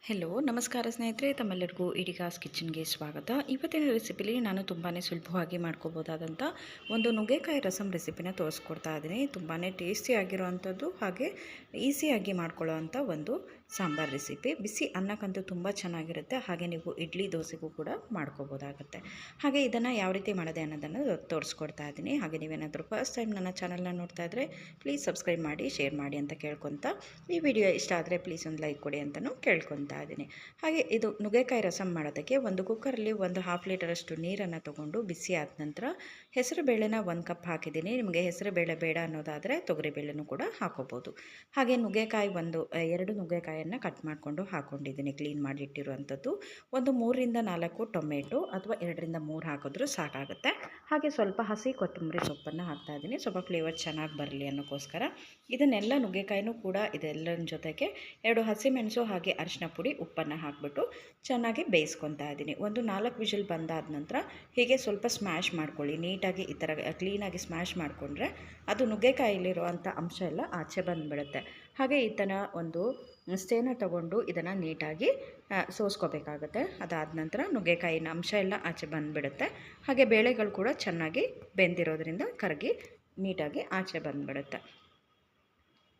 Hello ನಮಸ್ಕಾರ ಸ್ನೇಹಿತರೆ, ತಮ್ಮೆಲ್ಲರಿಗೂ ಇಡಿಗಾಸ್ ಕಿಚನ್ಗೆ ಸ್ವಾಗತ. ಇವತ್ತಿನ ರೆಸಿಪಿಲಿ ನಾನು ತುಂಬಾ ಸುಲಭವಾಗಿ ಮಾಡ್ಕೋಬೋದಾದಂಥ ಒಂದು ನುಗ್ಗೆಕಾಯಿ ರಸಮ್ ರೆಸಿಪಿನ ತೋರಿಸ್ಕೊಡ್ತಾ ಇದ್ದೀನಿ. ತುಂಬಾ ಟೇಸ್ಟಿಯಾಗಿರೋವಂಥದ್ದು ಹಾಗೆ ಈಸಿಯಾಗಿ ಮಾಡ್ಕೊಳ್ಳೋ ಅಂಥ ಒಂದು ಸಾಂಬಾರು ರೆಸಿಪಿ. ಬಿಸಿ ಅನ್ನಕ್ಕಂತೂ ತುಂಬ ಚೆನ್ನಾಗಿರುತ್ತೆ. ಹಾಗೆ ನೀವು ಇಡ್ಲಿ ದೋಸೆಗೂ ಕೂಡ ಮಾಡ್ಕೋಬೋದಾಗುತ್ತೆ. ಹಾಗೆ ಇದನ್ನು ಯಾವ ರೀತಿ ಮಾಡೋದೆ ಅನ್ನೋದನ್ನು ತೋರಿಸ್ಕೊಡ್ತಾ ಇದ್ದೀನಿ. ಹಾಗೆ ನೀವೇನಾದರೂ ಫಸ್ಟ್ ಟೈಮ್ ನನ್ನ ಚಾನಲ್ನ ನೋಡ್ತಾ ಇದ್ದರೆ ಪ್ಲೀಸ್ ಸಬ್ಸ್ಕ್ರೈಬ್ ಮಾಡಿ, ಶೇರ್ ಮಾಡಿ ಅಂತ ಕೇಳ್ಕೊತಾ, ಈ ವಿಡಿಯೋ ಇಷ್ಟ ಆದರೆ ಪ್ಲೀಸ್ ಒಂದು ಲೈಕ್ ಕೊಡಿ ಅಂತಲೂ ಕೇಳ್ಕೊತಾ ಇದ್ದೀನಿ. ಹಾಗೆ ಇದು ನುಗ್ಗೆಕಾಯಿ ರಸಮ್ ಮಾಡೋದಕ್ಕೆ ಒಂದು ಕುಕ್ಕರಲ್ಲಿ ಒಂದು 1/2 ಲೀಟರಷ್ಟು ನೀರನ್ನು ತೊಗೊಂಡು ಬಿಸಿ ಆದ ನಂತರ ಹೆಸರು ಬೇಳೆನ 1 ಕಪ್ ಹಾಕಿದ್ದೀನಿ. ನಿಮಗೆ ಹೆಸರು ಬೇಳೆ ಬೇಡ ಅನ್ನೋದಾದರೆ ತೊಗರಿಬೇಳೆನೂ ಕೂಡ ಹಾಕೋಬೋದು. ಹಾಗೆ ನುಗ್ಗೆಕಾಯಿ 2 ನುಗ್ಗೆಕಾಯನ್ನು ಕಟ್ ಮಾಡಿಕೊಂಡು ಹಾಕ್ಕೊಂಡಿದ್ದೀನಿ, ಕ್ಲೀನ್ ಮಾಡಿ ಇಟ್ಟಿರುವಂಥದ್ದು. ಒಂದು 3ರಿಂದ 4 ಟೊಮೆಟೊ ಅಥವಾ 2ರಿಂದ 3 ಹಾಕಿದ್ರೂ ಸಾಕಾಗುತ್ತೆ. ಹಾಗೆ ಸ್ವಲ್ಪ ಹಸಿ ಕೊತ್ತಂಬರಿ ಸೊಪ್ಪನ್ನು ಹಾಕ್ತಾಯಿದ್ದೀನಿ, ಸ್ವಲ್ಪ ಫ್ಲೇವರ್ ಚೆನ್ನಾಗಿ ಬರಲಿ ಅನ್ನೋಕ್ಕೋಸ್ಕರ. ಇದನ್ನೆಲ್ಲ ನುಗ್ಗೆಕಾಯಿನೂ ಕೂಡ ಇದೆಲ್ಲರ ಜೊತೆಗೆ 2 ಹಸಿಮೆಣಸು ಹಾಗೆ ಅರಿಶಿನ ಪುಡಿ, ಉಪ್ಪನ್ನು ಹಾಕಿಬಿಟ್ಟು ಚೆನ್ನಾಗಿ ಬೇಯಿಸ್ಕೊತಾ ಇದ್ದೀನಿ. ಒಂದು 4 ವಿಷಲ್ ಬಂದಾದ ನಂತರ ಹೀಗೆ ಸ್ವಲ್ಪ ಸ್ಮ್ಯಾಶ್ ಮಾಡ್ಕೊಳ್ಳಿ. ನೀಟಾಗಿ ಈ ಥರ ಕ್ಲೀನಾಗಿ ಸ್ಮ್ಯಾಶ್ ಮಾಡಿಕೊಂಡ್ರೆ ಅದು ನುಗ್ಗೆಕಾಯಿಲಿರುವಂಥ ಅಂಶ ಎಲ್ಲ ಆಚೆ ಬಂದುಬಿಡುತ್ತೆ. ಹಾಗೆ ಈ ಥರ ಒಂದು ಸ್ಟೇನ ತಗೊಂಡು ಇದನ್ನು ನೀಟಾಗಿ ಸೋಸ್ಕೋಬೇಕಾಗುತ್ತೆ. ಅದಾದ ನಂತರ ನುಗ್ಗೆಕಾಯಿನ ಅಂಶ ಎಲ್ಲ ಆಚೆ ಬಂದುಬಿಡುತ್ತೆ. ಹಾಗೆ ಬೇಳೆಗಳು ಕೂಡ ಚೆನ್ನಾಗಿ ಬೆಂದಿರೋದ್ರಿಂದ ಕರಗಿ ನೀಟಾಗಿ ಆಚೆ ಬಂದುಬಿಡುತ್ತೆ.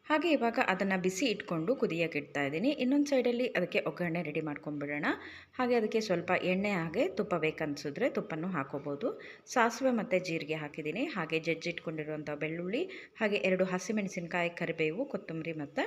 ಹಾಗೆ ಇವಾಗ ಅದನ್ನು ಬಿಸಿ ಇಟ್ಕೊಂಡು ಕುದಿಯೋಕೆ ಇಡ್ತಾ ಇದ್ದೀನಿ. ಇನ್ನೊಂದು ಸೈಡಲ್ಲಿ ಅದಕ್ಕೆ ಒಗ್ಗರಣೆ ರೆಡಿ ಮಾಡ್ಕೊಂಡ್ಬಿಡೋಣ. ಹಾಗೆ ಅದಕ್ಕೆ ಸ್ವಲ್ಪ ಎಣ್ಣೆ ಹಾಗೆ ತುಪ್ಪ ಬೇಕನ್ಸಿದ್ರೆ ತುಪ್ಪನೂ ಹಾಕೋಬೋದು. ಸಾಸಿವೆ ಮತ್ತು ಜೀರಿಗೆ ಹಾಕಿದ್ದೀನಿ. ಹಾಗೆ ಜಜ್ಜಿಟ್ಕೊಂಡಿರುವಂಥ ಬೆಳ್ಳುಳ್ಳಿ, ಹಾಗೆ 2 ಹಸಿಮೆಣಸಿನಕಾಯಿ, ಕರಿಬೇವು, ಕೊತ್ತಂಬರಿ ಮತ್ತು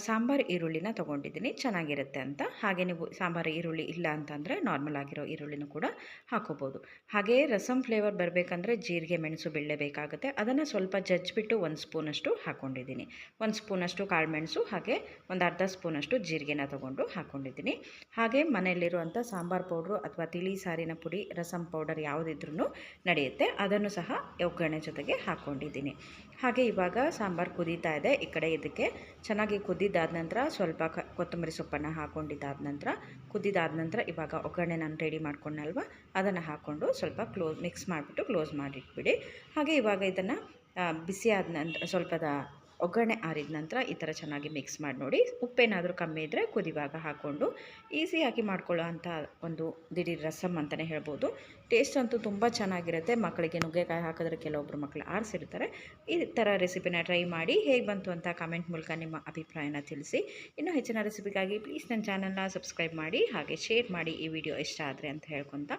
ಸಾಂಬಾರು ಈರುಳ್ಳಿನ ತೊಗೊಂಡಿದ್ದೀನಿ, ಚೆನ್ನಾಗಿರುತ್ತೆ ಅಂತ. ಹಾಗೆ ನೀವು ಸಾಂಬಾರು ಈರುಳ್ಳಿ ಇಲ್ಲ ಅಂತಂದರೆ ನಾರ್ಮಲ್ ಆಗಿರೋ ಈರುಳ್ಳಿನೂ ಕೂಡ ಹಾಕೋಬೋದು. ಹಾಗೆ ರಸಮ್ ಫ್ಲೇವರ್ ಬರಬೇಕಂದ್ರೆ ಜೀರಿಗೆ, ಮೆಣಸು, ಬೆಳ್ಳೆ ಬೇಕಾಗುತ್ತೆ. ಅದನ್ನು ಸ್ವಲ್ಪ ಜಜ್ಜಿಬಿಟ್ಟು 1 ಸ್ಪೂನಷ್ಟು ಹಾಕ್ಕೊಂಡಿದ್ದೀನಿ. 1 ಸ್ಪೂನಷ್ಟು ಕಾಳುಮೆಣಸು ಹಾಗೆ ಒಂದು ಅರ್ಧ ಸ್ಪೂನಷ್ಟು ಜೀರಿಗೆನ ತೊಗೊಂಡು ಹಾಕ್ಕೊಂಡಿದ್ದೀನಿ. ಹಾಗೆ ಮನೆಯಲ್ಲಿರುವಂಥ ಸಾಂಬಾರು ಪೌಡ್ರು ಅಥವಾ ತಿಳಿ ಸಾರಿನ ಪುಡಿ, ರಸಮ್ ಪೌಡರ್ ಯಾವುದಿದ್ರೂ ನಡೆಯುತ್ತೆ, ಅದನ್ನು ಸಹ ಒಗ್ಗರಣೆ ಜೊತೆಗೆ ಹಾಕ್ಕೊಂಡಿದ್ದೀನಿ. ಹಾಗೆ ಇವಾಗ ಸಾಂಬಾರು ಕುದೀತಾ ಇದೆ. ಈ ಕಡೆ ಇದಕ್ಕೆ ಚೆನ್ನಾಗಿ ಕುದ್ದಿದ್ದಾದ ನಂತರ ಸ್ವಲ್ಪ ಕೊತ್ತಂಬರಿ ಸೊಪ್ಪನ್ನು ಹಾಕ್ಕೊಂಡಿದ್ದಾದ ನಂತರ ಕುದ್ದಿದ್ದಾದ ನಂತರ ಇವಾಗ ಒಗ್ಗರಣೆ ನಾನು ರೆಡಿ ಮಾಡ್ಕೊಂಡಲ್ವ ಅದನ್ನು ಹಾಕ್ಕೊಂಡು ಸ್ವಲ್ಪ ಮಿಕ್ಸ್ ಮಾಡಿಬಿಟ್ಟು ಕ್ಲೋಸ್ ಮಾಡಿಟ್ಬಿಡಿ. ಹಾಗೆ ಇವಾಗ ಇದನ್ನು ಬಿಸಿ ಆದ ನಂತರ ಸ್ವಲ್ಪ ಒಗ್ಗರಣೆ ಆರಿದ ನಂತರ ಈ ಥರ ಚೆನ್ನಾಗಿ ಮಿಕ್ಸ್ ಮಾಡಿ ನೋಡಿ. ಉಪ್ಪೇನಾದರೂ ಕಮ್ಮಿ ಇದ್ದರೆ ಕುದಿವಾಗ ಹಾಕ್ಕೊಂಡು ಈಸಿಯಾಗಿ ಮಾಡ್ಕೊಳ್ಳೋ ಅಂಥ ಒಂದು ದಿಢೀರ್ ರಸಮ್ ಅಂತಲೇ ಹೇಳ್ಬೋದು. ಟೇಸ್ಟ್ ಅಂತೂ ತುಂಬ ಚೆನ್ನಾಗಿರುತ್ತೆ. ಮಕ್ಕಳಿಗೆ ನುಗ್ಗೆಕಾಯಿ ಹಾಕಿದ್ರೆ ಕೆಲವೊಬ್ಬರು ಮಕ್ಕಳು ಆರಿಸಿರ್ತಾರೆ. ಈ ಥರ ರೆಸಿಪಿನ ಟ್ರೈ ಮಾಡಿ ಹೇಗೆ ಬಂತು ಅಂತ ಕಾಮೆಂಟ್ ಮೂಲಕ ನಿಮ್ಮ ಅಭಿಪ್ರಾಯನ ತಿಳಿಸಿ. ಇನ್ನೂ ಹೆಚ್ಚಿನ ರೆಸಿಪಿಗಾಗಿ ಪ್ಲೀಸ್ ನನ್ನ ಚಾನಲ್ನ ಸಬ್ಸ್ಕ್ರೈಬ್ ಮಾಡಿ, ಹಾಗೆ ಶೇರ್ ಮಾಡಿ ಈ ವಿಡಿಯೋ ಇಷ್ಟ ಆದರೆ ಅಂತ ಹೇಳ್ಕೊತ.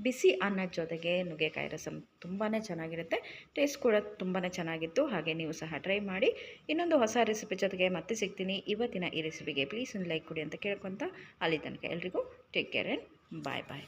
ಬಿಸಿ ಅನ್ನದ ಜೊತೆಗೆ ನುಗ್ಗೆಕಾಯಿ ರಸಮ್ ತುಂಬಾ ಚೆನ್ನಾಗಿರುತ್ತೆ. ಟೇಸ್ಟ್ ಕೂಡ ತುಂಬಾ ಚೆನ್ನಾಗಿತ್ತು. ಹಾಗೆ ನೀವು ಸಹ ಟ್ರೈ ಮಾಡಿ. ಇನ್ನೊಂದು ಹೊಸ ರೆಸಿಪಿ ಜೊತೆಗೆ ಮತ್ತೆ ಸಿಗ್ತೀನಿ. ಇವತ್ತಿನ ಈ ರೆಸಿಪಿಗೆ ಪ್ಲೀಸ್ ಒಂದು ಲೈಕ್ ಕೊಡಿ ಅಂತ ಕೇಳ್ಕೊತ ಅಲ್ಲಿ ತನಕ ಎಲ್ರಿಗೂ take care and bye bye.